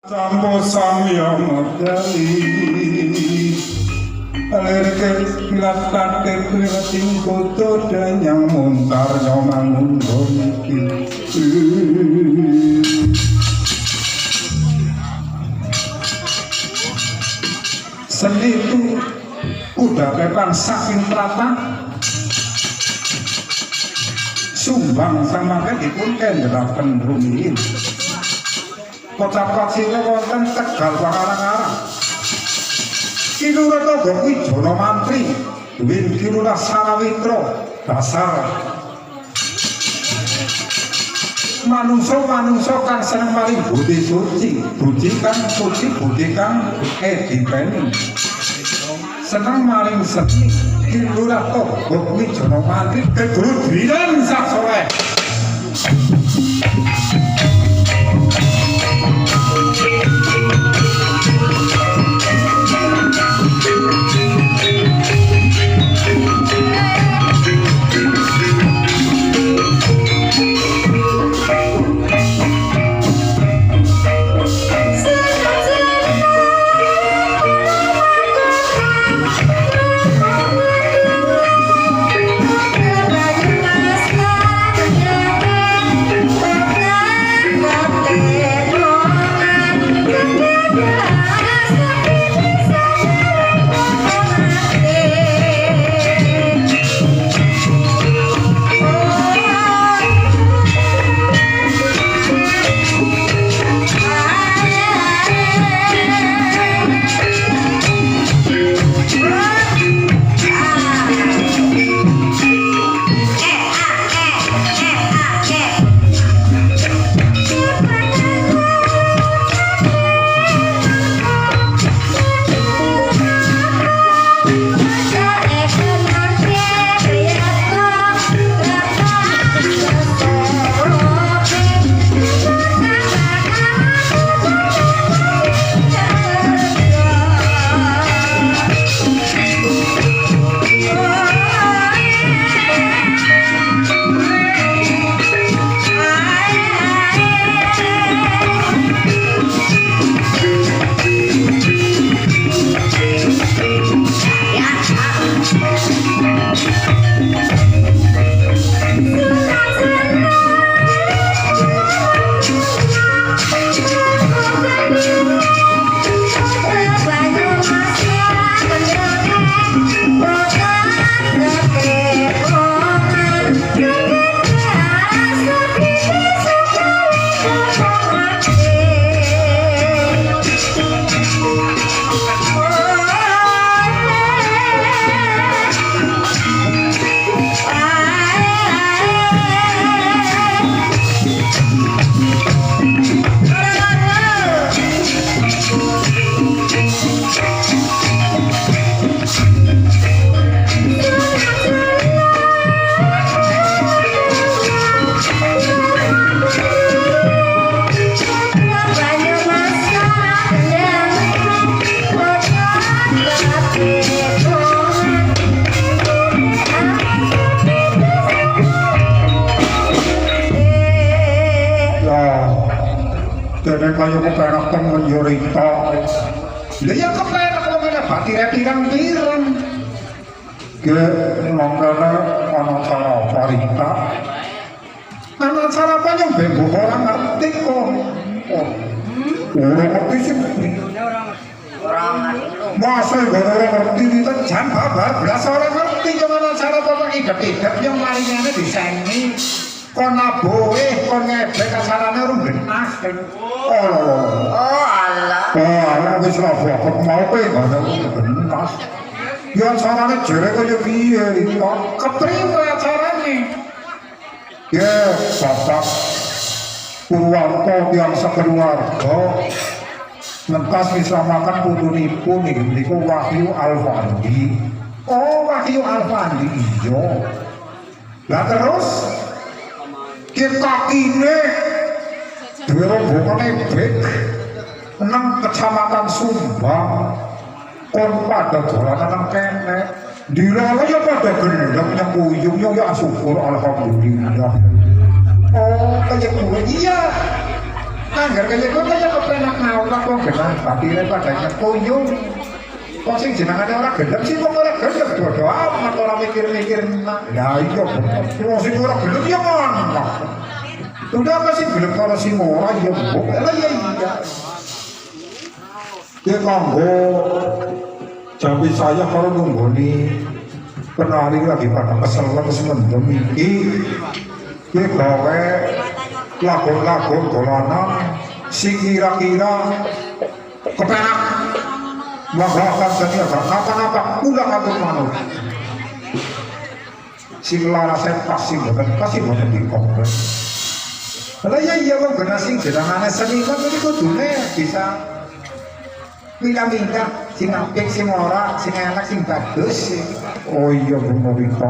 Sambo samya medali alirke pilat katik liweting koto danyang muntar nyomangun boniki seni itu udah bebas saking terapan sumbang sama kedipun kenderaken rumiyin kocap-kocine wonten Tegal Pakarang-arang Kinurata Wijono Mantri Win Kinurah Sarawitra dasar manungsa kang seneng maring budi suci kang suci budi kang dipeni seneng maring seni Kinurata Wijono Mantri kegurudinan sak soleh. Dene kaya kepenak temen yo rita. Lha ya kepenak wong ana batire pirang-pirang. Ge mongkene ana cara parita. Ana cara apa yang benggo ora ngerti kok. Ora ngerti sih. Ora ngerti. Masa ora ngerti itu jam babar blas ora ngerti gimana cara apa idep-idep yang maringane disengi. Kon aboe kon ngebek kasarane urung genah. Oh Allah. Oh Allah wis ora kok mau kowe ngono genah. Ya carane jere kaya piye kok kepriwe carane? Ya bapak Purwanto yang sekeluarga mentas diselamatkan putunipun niku Wahyu Alfandi. Oh Wahyu Alfandi iya. Lah terus kakine duwe rombongan ebek nang kecamatan Sumbang kon pada dolanan nang kene dilala ya pada gendeng nyekuyung ya syukur alhamdulillah. Oh kaya gue iya anggar kaya kowe kaya kepenak nolak wong genah batire padane kuyung. Kok sing jenengane ora gelem sih wong ora gelem dodo amat ora mikir-mikir. Lah iya wong sing ora gelem ya ngono. Udah apa sih gelem karo sing ora ya kok. Lah iya iya. Dia kanggo jambi saya karo nunggoni penari lagi pada kesel terus mendem iki. Dia gawe lagu-lagu dolanan sing kira-kira kepenak membahas jadi apa-apa udah ngatur manut sing larasnya pasti bukan dikongres. Kalau ya bang benar sing jenengane seniman jadi kudune bisa minta sing apik sing ora sing enak sing bagus. Oh iya bener itu.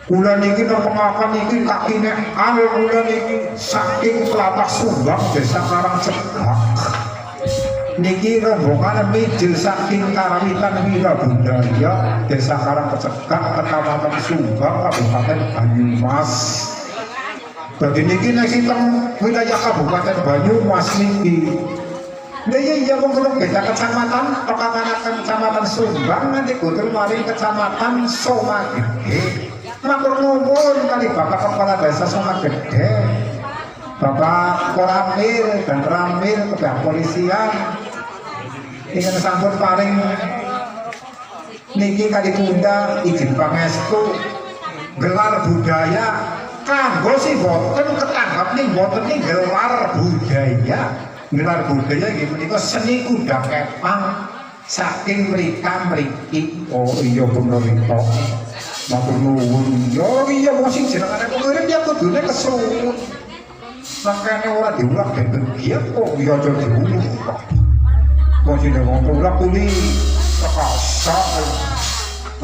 Kula niki nang pengakan iki kakine al kula niki saking tlatah Sumbang desa Karangcegak. Niki rombongan mijil saking karawitan wira budaya desa Karangcegak kecamatan Sumbang Kabupaten Banyumas. Dadi niki nek sinten wilayah Kabupaten Banyumas niki. Lah iya wong kula beda kecamatan kecamatan Sumbang nanti kudu mari kecamatan Somagede. Matur nuwun kali Bapak Kepala Desa Somagede, Bapak Koramil dan Ramil Kepolisian ingin sambut paring niki kali Bunda izin pangestu gelar budaya kanggo si boten ketanggap nih boten nih gelar budaya gitu menika seni kuda kepang saking mriki. Oh iya bener itu. Matur nuwun. Yo iya wong sing jenengane pengiring ya kudune kesuwun. Mangkane ora diulang ben dia kok ya aja diulang. Wong sing ngomong kuli sekasa.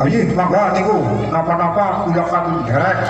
Ayo mangga niku napa-napa kula kan derek.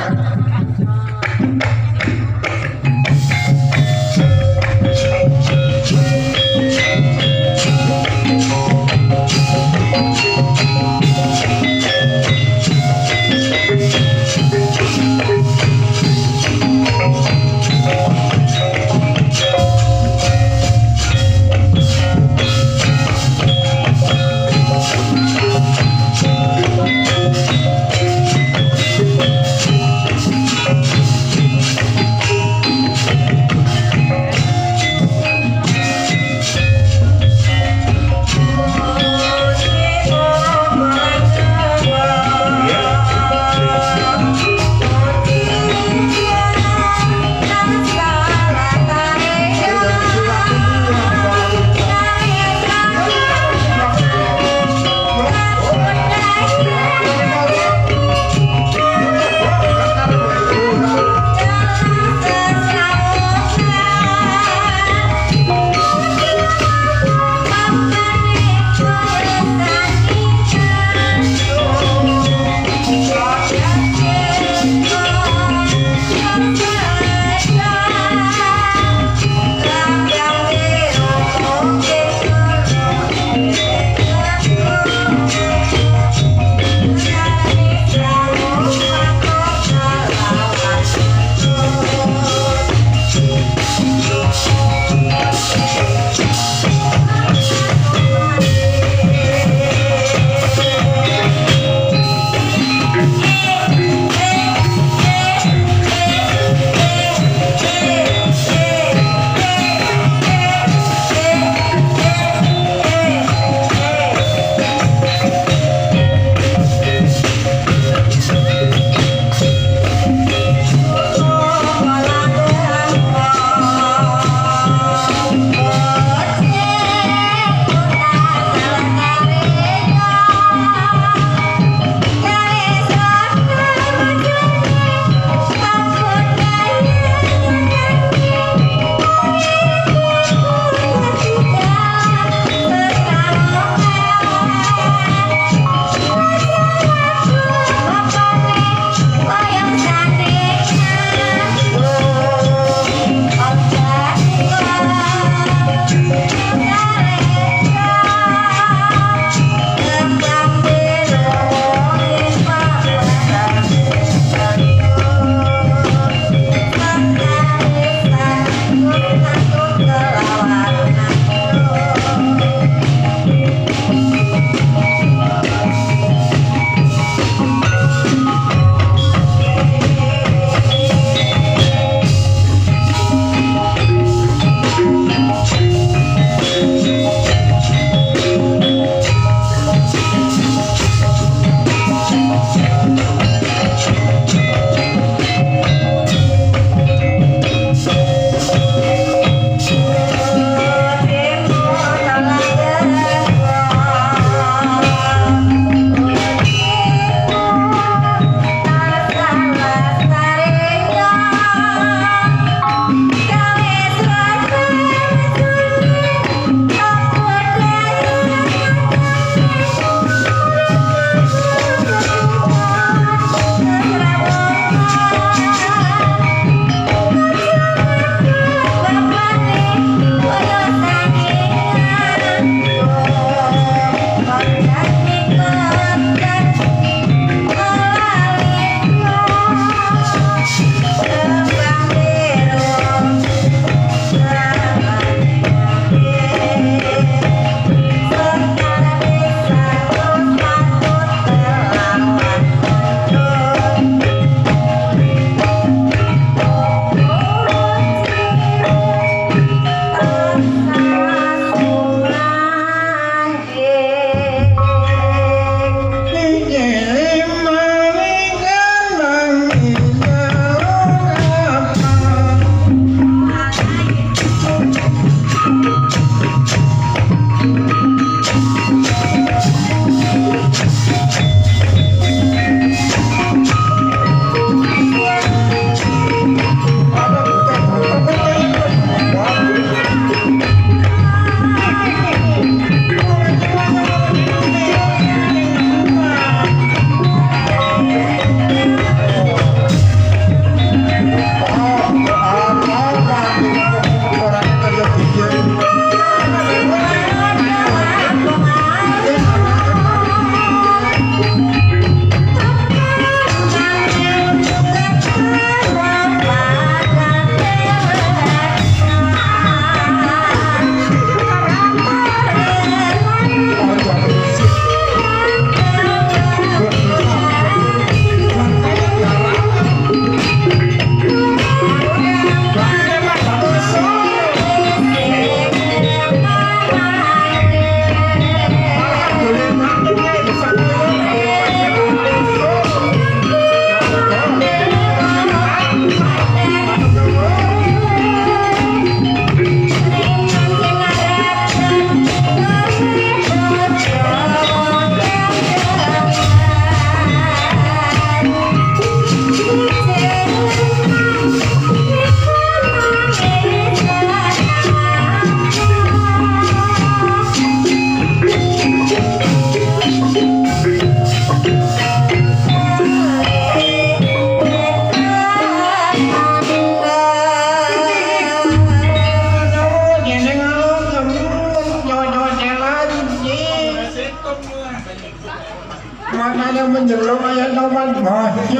yang menjelung ayat nomor banyak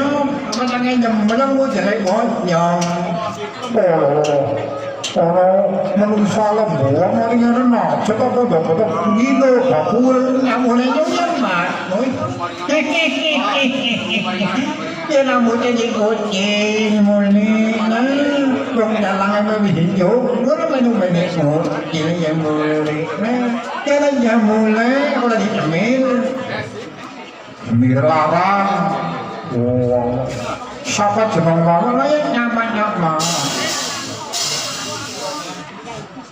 menangnya nyembelang gue jelek banyak menungsa lembut mari ngarena coba gitu bakul namun yang mat ya namunnya di kucing muli dong dalang em bị dụ nó mới nung mày đẹp một chị là giờ muli cái là giờ muli có là đi chậm mì larang siapa jeneng ngono ya nyaman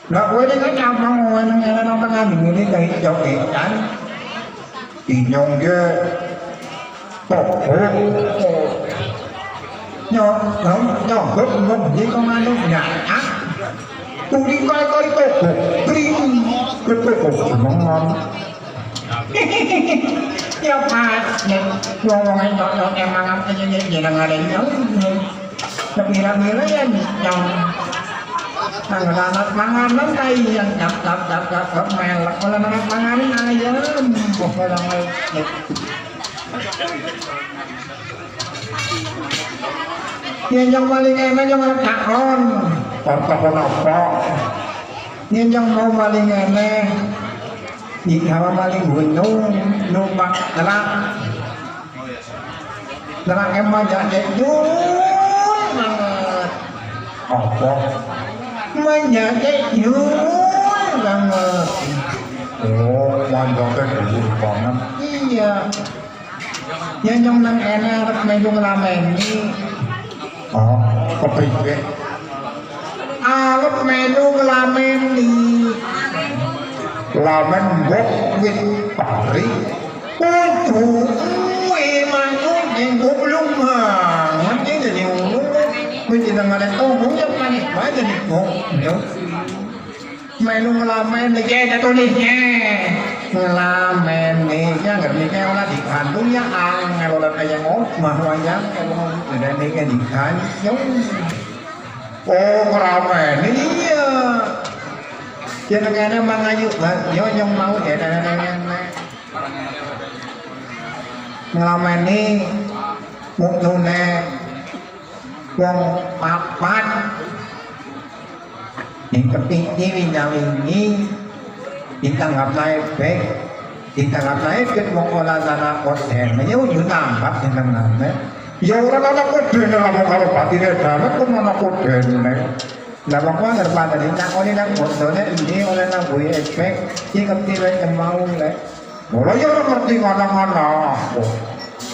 nah gue ini nyaman ngomong yang nang tengah ini dari jauh kan inyong ge nhỏ gấp ngâm như công an đâu nhả ác tu đi coi tổ đi cái tổ chỉ mong ngon Siapa ngomong nyok emang apa jadi ada nyok lebih ramai ya nyok anak manganan kayak yang dap melak kalau anak manganan aja bukan yang paling enak yang takon apa yang mau paling enak di hawa maling gunung numpak terang emang jadi jun banget apa menjadi jun banget manjangnya jun banget iya yang nang enak mendung ramen ini kepikir alep mendung ramen ini lamen bok wit pari untuk emang yang belum nanti jadi mình là người đàn ông muốn giúp anh phải là được một hiểu mày luôn làm em này che cho tôi đi nha làm em này cái người này kêu là điện thoại đúng giá ăn ngày một lần này giờ ngốt mà hoài giá người đây này cái điện thoại giống ô làm em này cho nên nghe nó mang ai giúp mà nhớ nhung máu vậy này làm em đi một thùng nè wong papat yang kepingin minang ini ditangkap naik baik ditangkap naik ke mengkola tanah koden menyau junam bab tentang nama ya orang koden dalam kalau batinnya dalam pun mana koden lah bangkuan daripada ditang oleh nang kodennya ini oleh nang gue efek jika tidak cemau le boleh ya orang ngerti mana-mana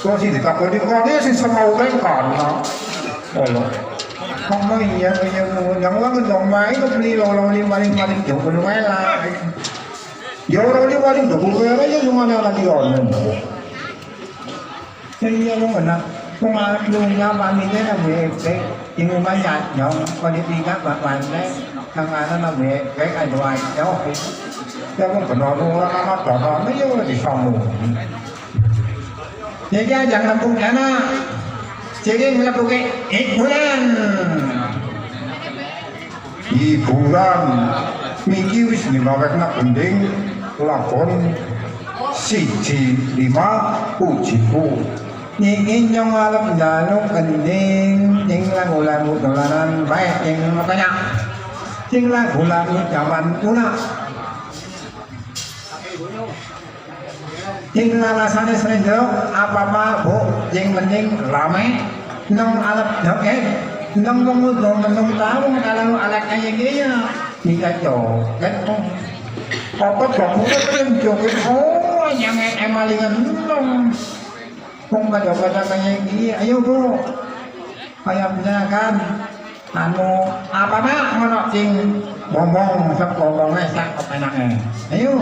kalau sih ditakut dia sih semau kan karena không có gì bây giờ nhận quá cái dòng máy nó đi rồi liên quan chụp mình máy lại vô rồi liên quan chụp cái đấy chứ không là đi rồi nên như mình là không ai luôn nhau bạn như thế là về cái chuyện máy nhặt nhọn coi đi các bạn đấy thằng ai nó về cái ai ngoài cháu cháu không phải nói luôn nó tròn tròn mấy vô thì xong rồi vậy ra chẳng làm cũng chả na jadi melakukan bulan di bulan minggu wis dimawakna penting lakon siji 5 ujiku ingin yang alam dalam kending yang lagu-lagu dolanan baik yang makanya yang lagu-lagu zaman kuno yang alasannya sering apa-apa bu yang penting ramai nong alat oke nong ngomong nong tahu kalau alat kayak gini kita coket apa kamu kan coket yang emalingan nong kung pada kayak gini ayo bu kayaknya kan anu apa mak ngono sing bombong sak bombongnya sak apa enaknya ayo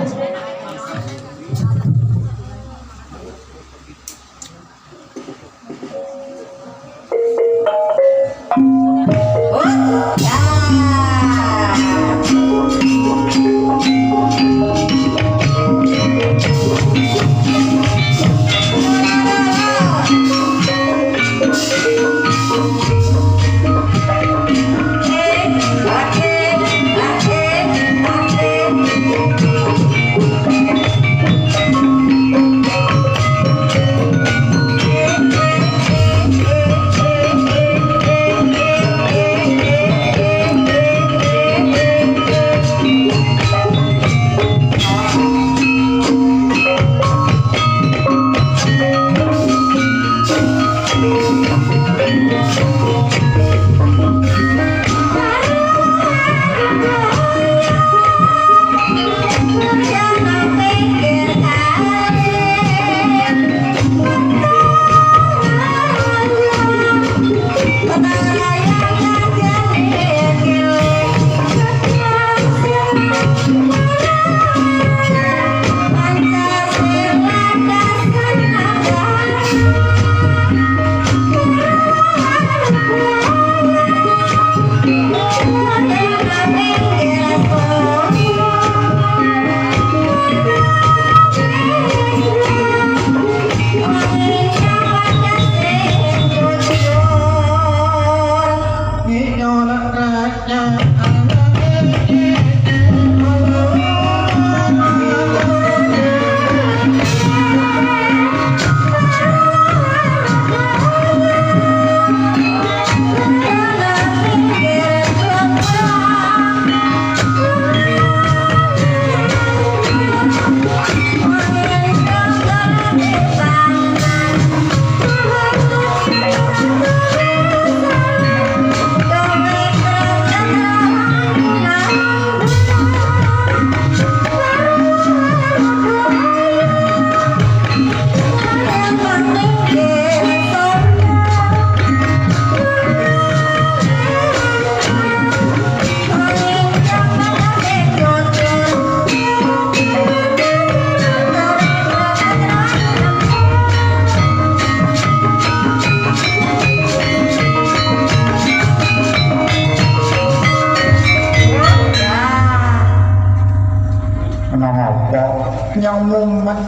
kenang apa yang mumet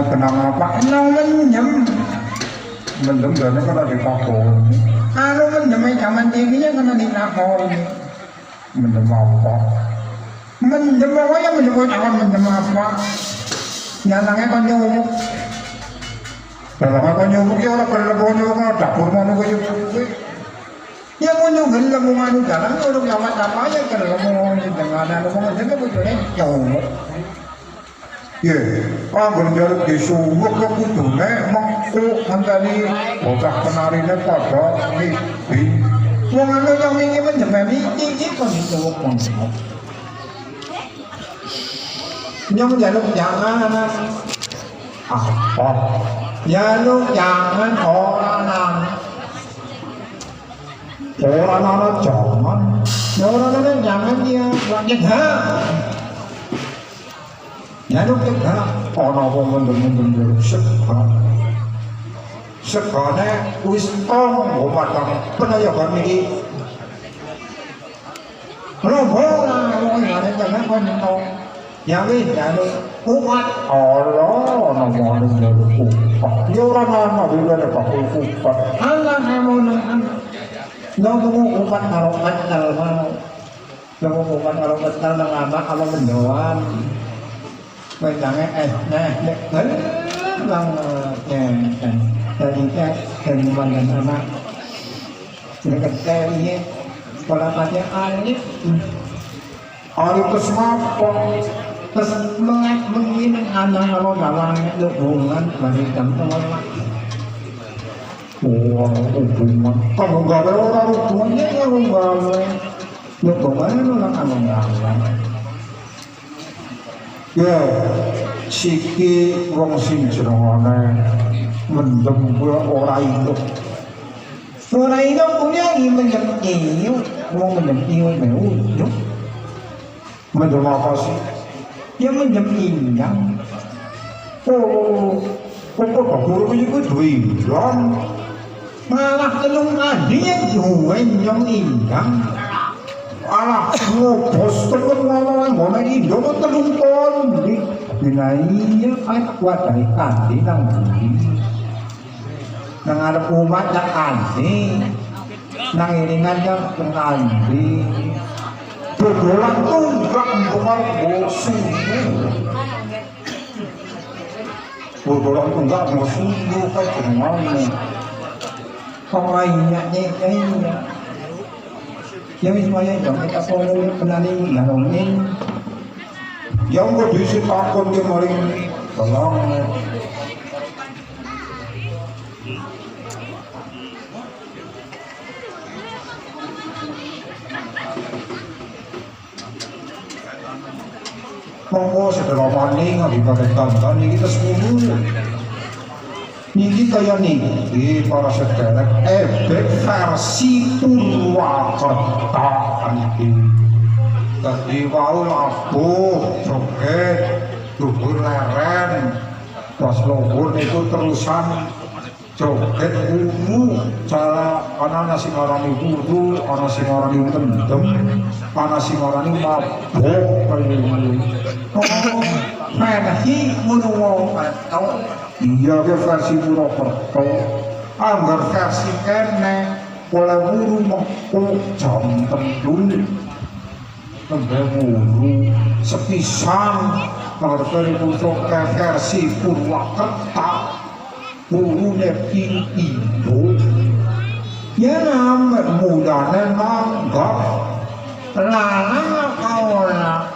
kenang apa yang menyem mendem dan kan ada takon anu menyem zaman tingginya kena ditakon mendem apa menyem pokoknya menyebut akan menyem apa nyalangnya kan nyumuk dalamnya kan nyumuk ya orang berlebon nyumuk dapur mana ke nyumuk ya mau nyumuk lemu manu jalan orang nyamat apa aja kan lemu dengan anu mengenai bujurnya nyumuk ya, berjalan di sumuk ke kudune mengku mentari bocah penarinya pada mimpi wong anu yang ingin menjememi ini kan nyumuk yang jaluk jangan apa jaluk jangan orang jangan dia wajib jaluk jangan ana wong mendem jaluk sekane wis tong obatang penayakan iki roboh lah wong ngene jangan kono yang ini jaluk umat Allah nama jaluk upat ya ora ana dhewe nek bakul upat Allah kamu nang nunggu umat karo kenal mau nunggu umat karo kenal nang apa mendoan Bagaimana nah kan lang dari dan dan anak dekat kali pola pakai air kesmapon terus mengingat anak kalau dalam hubungan bagi teman-teman hubungan kamu gak ada orang hubungannya kamu gak ada hubungannya orang kamu gak ada ya siki wong sing jenengane mendem ora itu punya mendem iyo mau mendem iyo mau mendem apa sih dia mendem indang kok guru itu duilan malah telung adiknya juwen yang indang alah ngobos temen ngomong ngomong indo kok telung ton dinainya ay wadai kandi nang budi nang ada umat yang kandi nang iringannya yang kandi berdolan tunggak bukan bosu berdolan tunggak bosu kayak gimana pemainnya kayaknya yang semuanya dong kita follow penaling ngalongin yang gue diisi takut dia maring tolong monggo setelah maning daripada tonton ini kita 10 ini kaya nih para sederek versi Purwakerta ini tadi wau labuh joget dubur leren pas luhur itu terusan joget ungu cara ana sing ngarani wudu ana sing ngarani tendem ana sing ngarani mabuk versi Purwokerta iya ke versi Purwokerta anggar versi kene oleh buru mekuk jam tendul sampai buru sepisan ngerti untuk ke versi Purwokerta burunya Indo ya namanya mudahnya nanggap lalang kaulah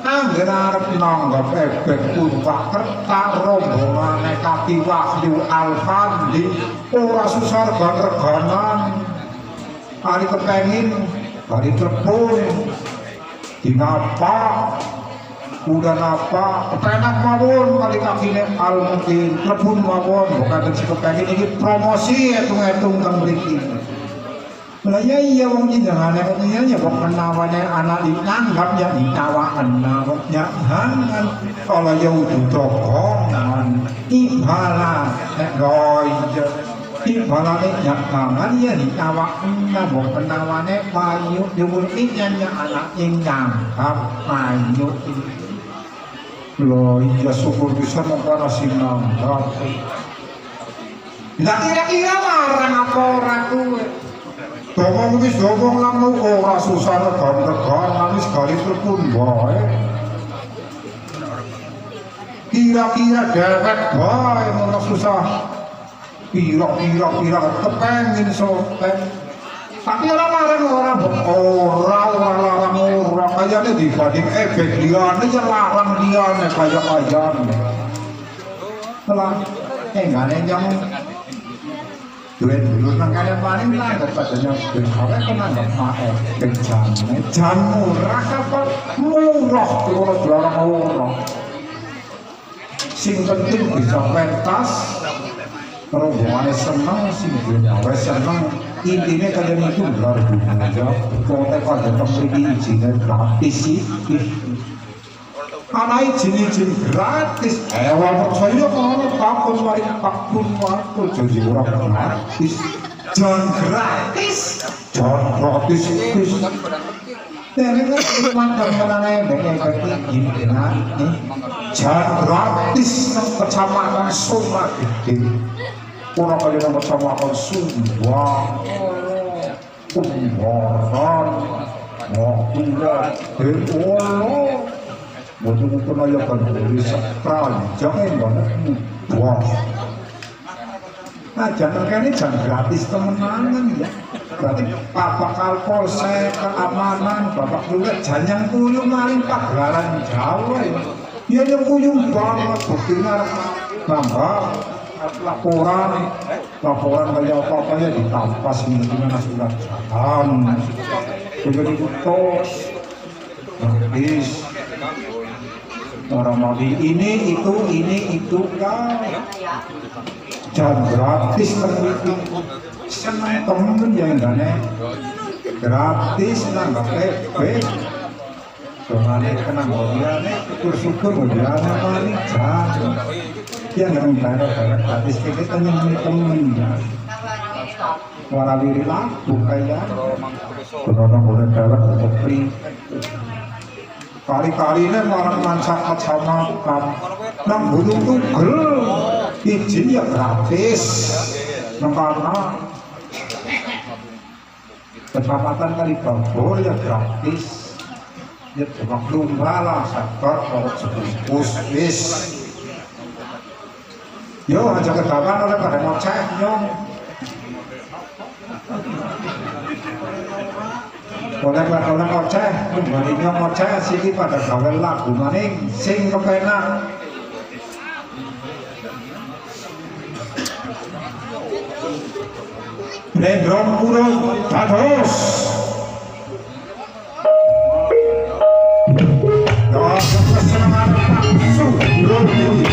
angger arep nanggap efek Purwokerta rombongan kaki Wahyu Alfandi ora susah regan-reganan hari kepengin hari telepon dinapa udah napa kepenak mawon kali kakine al mungkin telepon mawon bukan si kepengin ini promosi etung-etung kang mriki lah ya iya wong jangan katanya ya kok kenawane anak dianggap ya ditawakan ya hangan kalau ya udah tokongan ibala nek roy Ibalane jak mangan ya ditawak nabok penawane payu diwurki nyanyi anak ingkang payu. Lho iya syukur bisa mengkono sinangkap. Lah kira-kira marang apa ora kuwe? Domong wis domong lamu ora susah regan-regan wis sekali telepon bae. Kira-kira dewek bae ora susah. Pira-pira kepengin sopen. Tapi ora marang ora kayane dibanding efek liyane ya larang liyane kaya-kayane. Lah enggane yang duit dulu nang kalian paling lah daripadanya berkawin kena nggak mae kencang jan murah apa murah kalau jualan murah sing penting bisa pentas kalau bukannya senang sih gue senang intinya kalian itu benar aja konten pada memberi izin gratis sih anak izin gratis hewan saya kalau takut mari takut waktu jadi orang gratis jangan gratis ini kan cuma teman-teman yang gini jangan gratis kecamatan Sumba Gede orang kali nama kecamatan Sumba Pembaran Waktu itu penayakan dari sekali, jangan banget wah. Nah jangan kan ini jangan gratis temenangan ya. Berarti Bapak Kapolsek keamanan, Bapak Lurah jangan kuyung maling pagelaran Jawa ya. Ya yang kuyung banget, buktinya nambah laporan kayak apa ya ditampas ini dengan surat jalan. Jadi itu gratis. Orang mau di ini itu kan jangan gratis temen senang temen jangan gratis nggak PP soalnya kena mobilnya syukur mobilnya paling jangan dia nggak bayar gratis kita temen warawiri laku kayak orang boleh dapat kopi kali-kali ini orang manfaat sama nang gunung tugel izin ya gratis nang karena kecamatan Kalibabor ya gratis ya cuma lumba lah sektor kalau sebus wis yo aja kedawan oleh pada ngoceh yo oleh ngoceh, kembalinya ngoceh sini pada gawe lagu maning sing kepenak. Nendrom kurang dados. Doa kesenangan suruh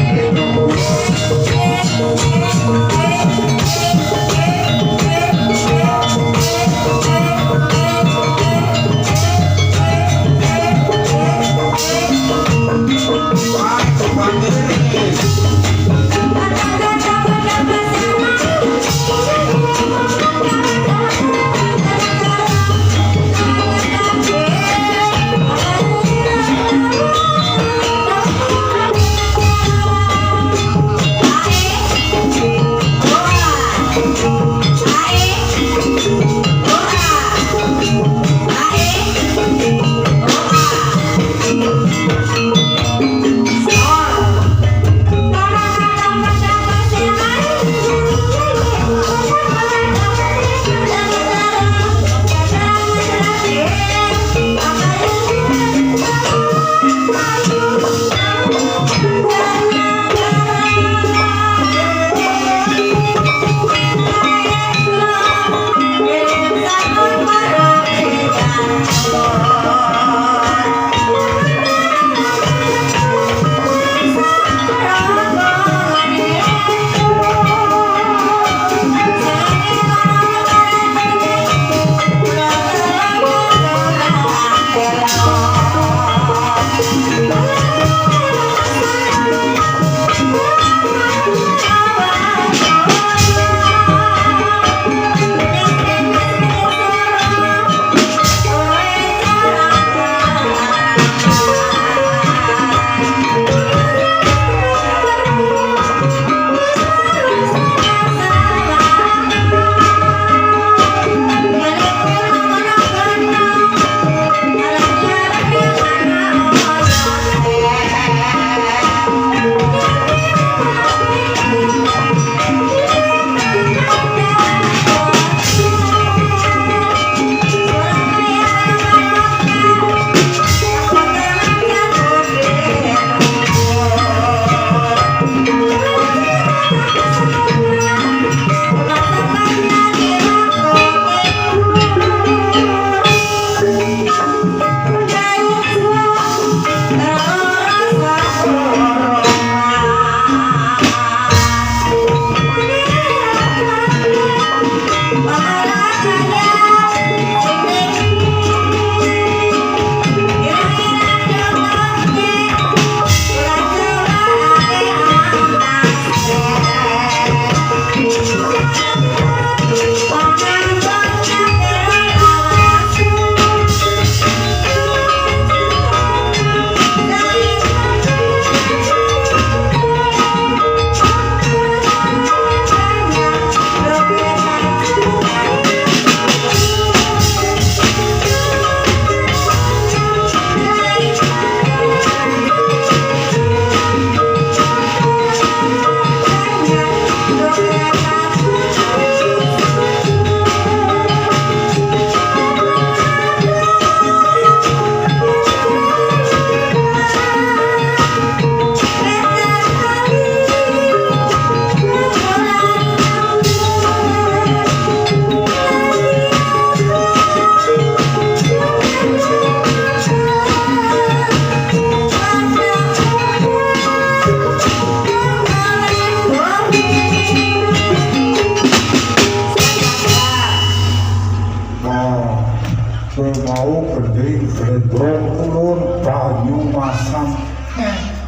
gedrong ulun banyu masam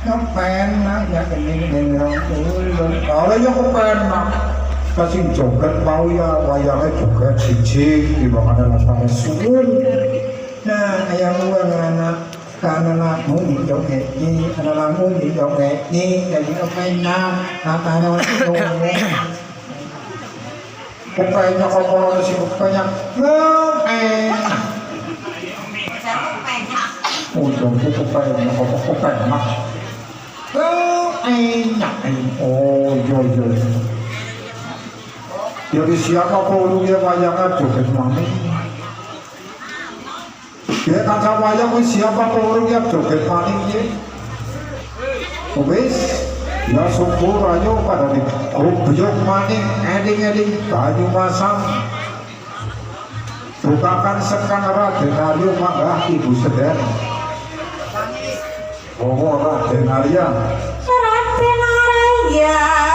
kepenak ya kening ulun ala ya kepenak kasih joget mau ya wayangnya joget siji di bawahnya sampai suwun nah ayam uang anak karena muni joget ni anak muni joget ni jadi kepenak karena kepenak kalau si kepenak enak ujung itu kepenak kalau kepenak enak oh yo jadi siapa pun dia wayangnya joget mami dia kaca wayang siapa pun dia joget mami dia wis ya syukur ayo pada nih buyuk maning eding baju masam bukakan sekan Raden Arya manggah ibu seden Raden Arya